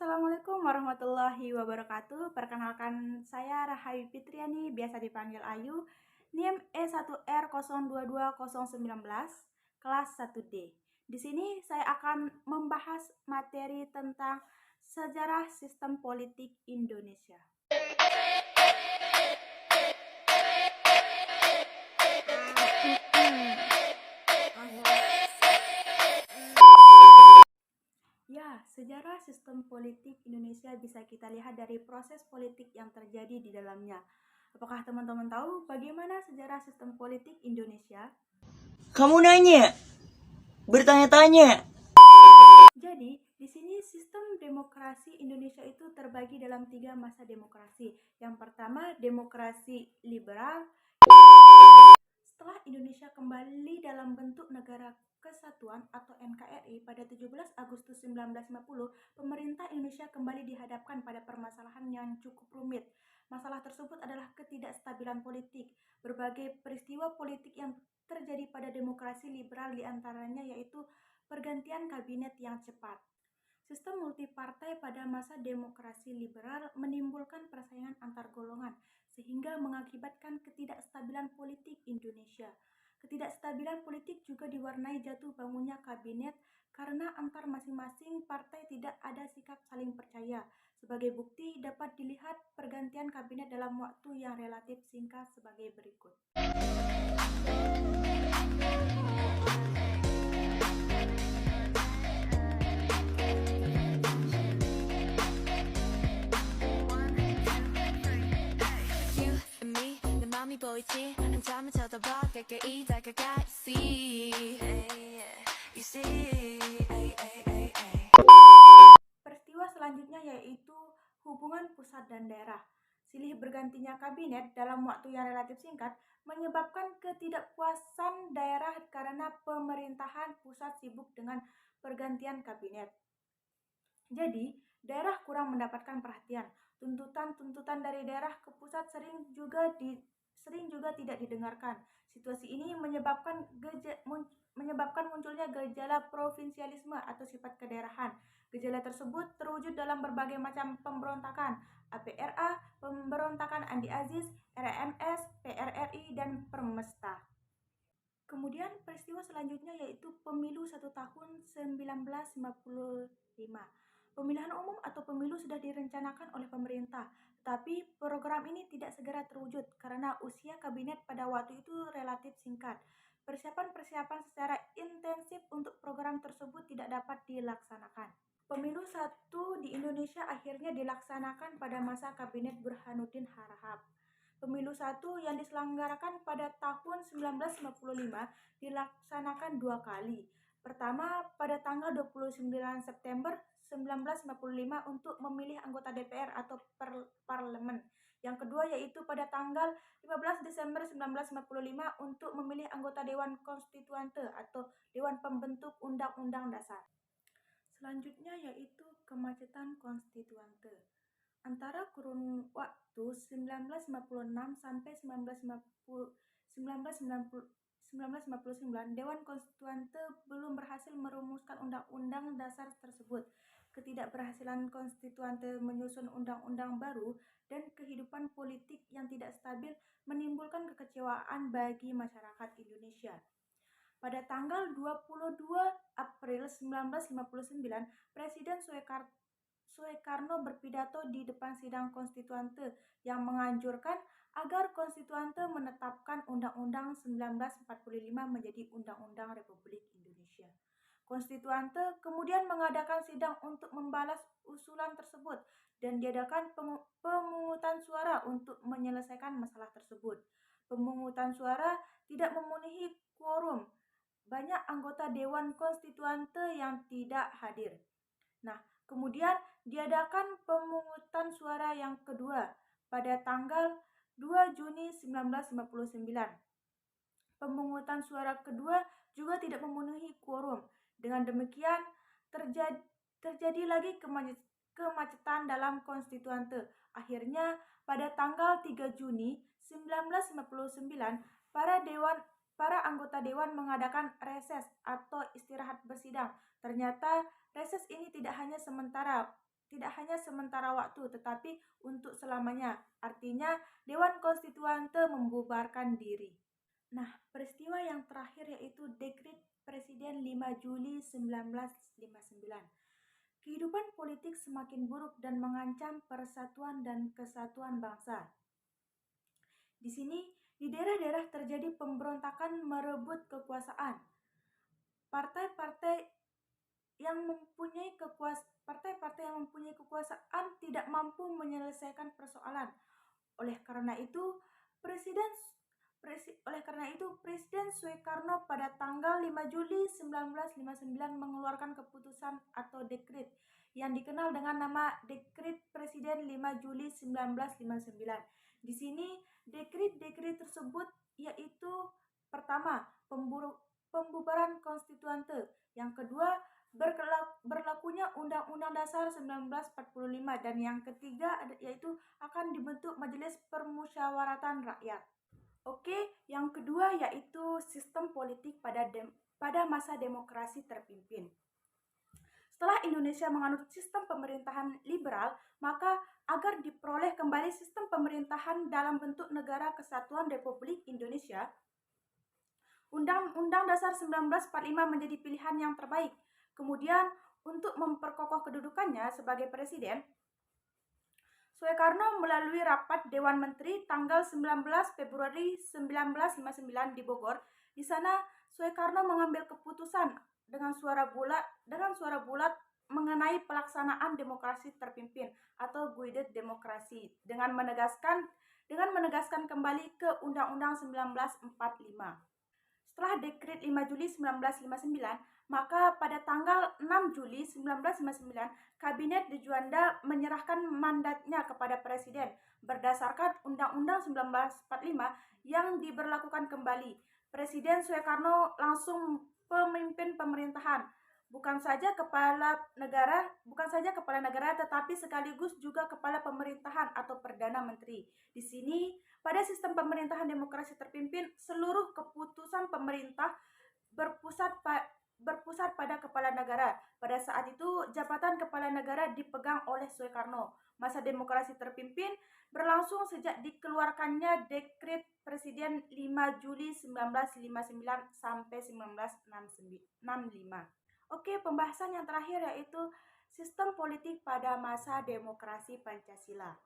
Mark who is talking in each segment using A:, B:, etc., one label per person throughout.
A: Assalamualaikum warahmatullahi wabarakatuh. Perkenalkan saya Rahayu Fitriani, biasa dipanggil Ayu, NIM E1R022019, kelas 1D. Di sini saya akan membahas materi tentang sejarah sistem politik Indonesia. Ya, sejarah sistem politik Indonesia bisa kita lihat dari proses politik yang terjadi di dalamnya. Apakah teman-teman tahu bagaimana sejarah sistem politik Indonesia?
B: Kamu nanya, bertanya-tanya.
A: Jadi, di sini sistem demokrasi Indonesia itu terbagi dalam 3 masa demokrasi. Yang pertama, demokrasi liberal. Setelah Indonesia kembali dalam bentuk negara kesatuan atau NKRI pada 17 Agustus 1950, pemerintah Indonesia kembali dihadapkan pada permasalahan yang cukup rumit. Masalah tersebut adalah ketidakstabilan politik. Berbagai peristiwa politik yang terjadi pada demokrasi liberal diantaranya yaitu pergantian kabinet yang cepat. Sistem multipartai pada masa demokrasi liberal menimbulkan persaingan antar golongan, sehingga mengakibatkan ketidakstabilan politik Indonesia. Ketidakstabilan politik juga diwarnai jatuh bangunnya kabinet karena antar masing-masing partai tidak ada sikap saling percaya. Sebagai bukti dapat dilihat pergantian kabinet dalam waktu yang relatif singkat sebagai berikut.
C: 보이지 한참을 쳐다봐 가까이 다가가 You see
A: Peristiwa selanjutnya yaitu hubungan pusat dan daerah. Silih bergantinya kabinet dalam waktu yang relatif singkat menyebabkan ketidakpuasan daerah karena pemerintahan pusat sibuk dengan pergantian kabinet. Jadi, daerah kurang mendapatkan perhatian. Tuntutan-tuntutan dari daerah ke pusat sering juga tidak didengarkan. Situasi ini menyebabkan munculnya gejala provinsialisme atau sifat kedaerahan. Gejala tersebut terwujud dalam berbagai macam pemberontakan, APRA, pemberontakan Andi Aziz, RMS, PRRI, dan Permesta. Kemudian peristiwa selanjutnya yaitu pemilu 1 tahun 1955. Pemilihan umum atau pemilu sudah direncanakan oleh pemerintah, tapi program ini tidak segera terwujud karena usia kabinet pada waktu itu relatif singkat. Persiapan-persiapan secara intensif untuk program tersebut tidak dapat dilaksanakan. Pemilu 1 di Indonesia akhirnya dilaksanakan pada masa kabinet Burhanuddin Harahap. Pemilu 1 yang diselenggarakan pada tahun 1955 dilaksanakan 2 kali. Pertama, pada tanggal 29 September 1955 untuk memilih anggota DPR atau parlemen. Yang kedua yaitu pada tanggal 15 Desember 1955 untuk memilih anggota Dewan Konstituante atau Dewan Pembentuk Undang-Undang Dasar. Selanjutnya yaitu kemacetan konstituante. Antara kurun waktu 1956 sampai 1959, Dewan Konstituante belum berhasil merumuskan Undang-Undang Dasar tersebut. Ketidakberhasilan konstituante menyusun undang-undang baru dan kehidupan politik yang tidak stabil menimbulkan kekecewaan bagi masyarakat Indonesia. Pada tanggal 22 April 1959, Presiden Soekarno berpidato di depan sidang konstituante yang menganjurkan agar konstituante menetapkan Undang-Undang 1945 menjadi Undang-Undang Republik Indonesia. Konstituante kemudian mengadakan sidang untuk membalas usulan tersebut dan diadakan pemungutan suara untuk menyelesaikan masalah tersebut. Pemungutan suara tidak memenuhi quorum. Banyak anggota Dewan Konstituante yang tidak hadir. Nah, kemudian diadakan pemungutan suara yang kedua pada tanggal 2 Juni 1959. Pemungutan suara kedua juga tidak memenuhi quorum. Dengan demikian, terjadi lagi kemacetan dalam konstituante. Akhirnya, pada tanggal 3 Juni 1959, para anggota dewan mengadakan reses atau istirahat bersidang. Ternyata reses ini tidak hanya sementara, hanya sementara waktu, tetapi untuk selamanya. Artinya, Dewan Konstituante membubarkan diri. Nah, peristiwa yang terakhir yaitu Dekret Presiden 5 Juli 1959. Kehidupan politik semakin buruk dan mengancam persatuan dan kesatuan bangsa. Di sini, di daerah-daerah terjadi pemberontakan merebut kekuasaan. Partai-partai yang mempunyai kekuasaan tidak mampu menyelesaikan persoalan. Oleh karena itu, Presiden Soekarno pada tanggal 5 Juli 1959 mengeluarkan keputusan atau dekret yang dikenal dengan nama Dekret Presiden 5 Juli 1959. Di sini, dekret-dekret tersebut yaitu pertama, pembubaran konstituante, yang kedua, berlakunya Undang-Undang Dasar 1945, dan yang ketiga yaitu akan dibentuk Majelis Permusyawaratan Rakyat. Oke, yang kedua yaitu sistem politik pada masa demokrasi terpimpin. Setelah Indonesia menganut sistem pemerintahan liberal, maka agar diperoleh kembali sistem pemerintahan dalam bentuk Negara Kesatuan Republik Indonesia, Undang-Undang Dasar 1945 menjadi pilihan yang terbaik. Kemudian, untuk memperkokoh kedudukannya sebagai presiden, Soekarno melalui rapat Dewan Menteri tanggal 19 Februari 1959 di Bogor. Di sana, Soekarno mengambil keputusan dengan suara bulat mengenai pelaksanaan demokrasi terpimpin atau guided demokrasi dengan menegaskan kembali ke Undang-Undang 1945. Setelah Dekret 5 Juli 1959, maka pada tanggal 6 Juli 1959, Kabinet de Juanda menyerahkan mandatnya kepada Presiden berdasarkan Undang-Undang 1945 yang diberlakukan kembali. Presiden Soekarno langsung pemimpin pemerintahan, bukan saja kepala negara, tetapi sekaligus juga kepala pemerintahan atau Perdana Menteri. Di sini, pada sistem pemerintahan demokrasi terpimpin, seluruh keputusan pemerintah berpusat pada kepala negara. Pada saat itu, jabatan kepala negara dipegang oleh Soekarno. Masa demokrasi terpimpin berlangsung sejak dikeluarkannya Dekret Presiden 5 Juli 1959 sampai 1965. Oke, pembahasan yang terakhir yaitu sistem politik pada masa demokrasi Pancasila.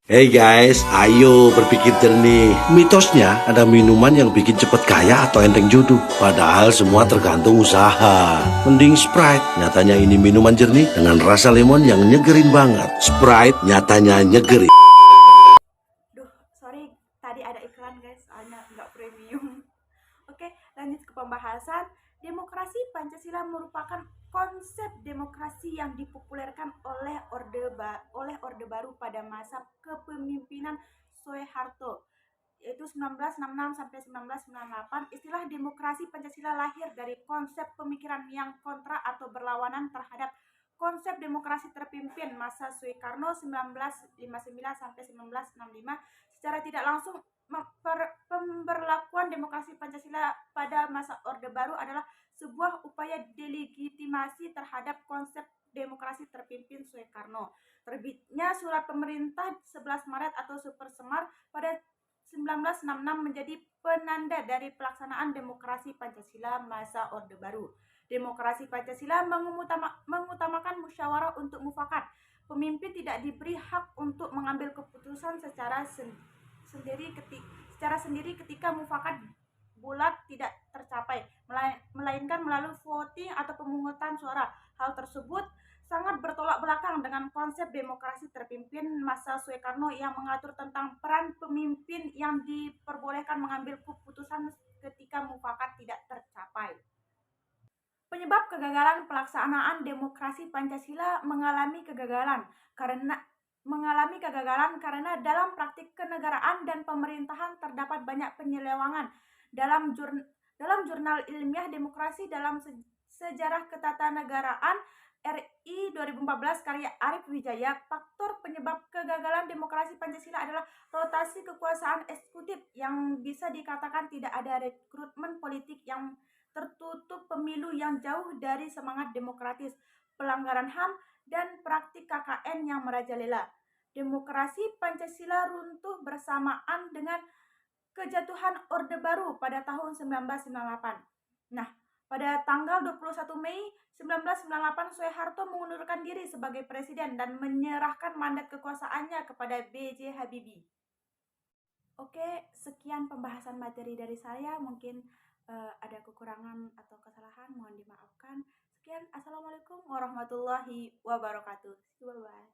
D: Hey guys, ayo berpikir jernih. Mitosnya ada minuman yang bikin cepet kaya atau enteng jodoh. Padahal semua tergantung usaha. Mending Sprite, nyatanya ini minuman jernih dengan rasa lemon yang nyegerin banget. Sprite nyatanya nyegerin.
A: Sorry, tadi ada iklan guys, soalnya nggak premium. Oke, lanjut ke pembahasan. Demokrasi Pancasila merupakan konsep demokrasi yang dipopulerkan oleh Orde Baru pada masa kepemimpinan Soeharto, yaitu 1966 sampai 1998. Istilah demokrasi Pancasila lahir dari konsep pemikiran yang kontra atau berlawanan terhadap konsep demokrasi terpimpin masa Soekarno 1959 sampai 1965. Secara tidak langsung, pemberlakuan demokrasi Pancasila pada masa Orde Baru adalah sebuah upaya delegitimasi terhadap konsep demokrasi terpimpin Soekarno. Terbitnya Surat Pemerintah 11 Maret atau Super Semar pada 1966 menjadi penanda dari pelaksanaan demokrasi Pancasila masa Orde Baru. Demokrasi Pancasila mengutamakan musyawarah untuk mufakat. Pemimpin tidak diberi hak untuk mengambil keputusan secara sendiri ketika mufakat bulat tidak tercapai, melainkan melalui voting atau pemungutan suara. Hal tersebut sangat bertolak belakang dengan konsep demokrasi terpimpin masa Soekarno yang mengatur tentang peran pemimpin yang diperbolehkan mengambil keputusan ketika mufakat tidak tercapai. Penyebab kegagalan pelaksanaan demokrasi Pancasila mengalami kegagalan karena dalam praktik kenegaraan dan pemerintahan terdapat banyak penyelewangan. Dalam jurnal ilmiah Demokrasi dalam Sejarah Ketatanegaraan RI 2014 karya Arif Wijaya, faktor penyebab kegagalan demokrasi Pancasila adalah rotasi kekuasaan eksekutif yang bisa dikatakan tidak ada rekrutmen politik yang tertutup, pemilu yang jauh dari semangat demokratis, pelanggaran HAM, dan praktik KKN yang merajalela. Demokrasi Pancasila runtuh bersamaan dengan kejatuhan Orde Baru pada tahun 1998. Nah, pada tanggal 21 Mei 1998, Soeharto mengundurkan diri sebagai presiden dan menyerahkan mandat kekuasaannya kepada B.J. Habibie. Oke, sekian pembahasan materi dari saya. Mungkin ada kekurangan atau kesalahan, mohon dimaafkan. Sekian, Assalamualaikum warahmatullahi wabarakatuh. Bye-bye.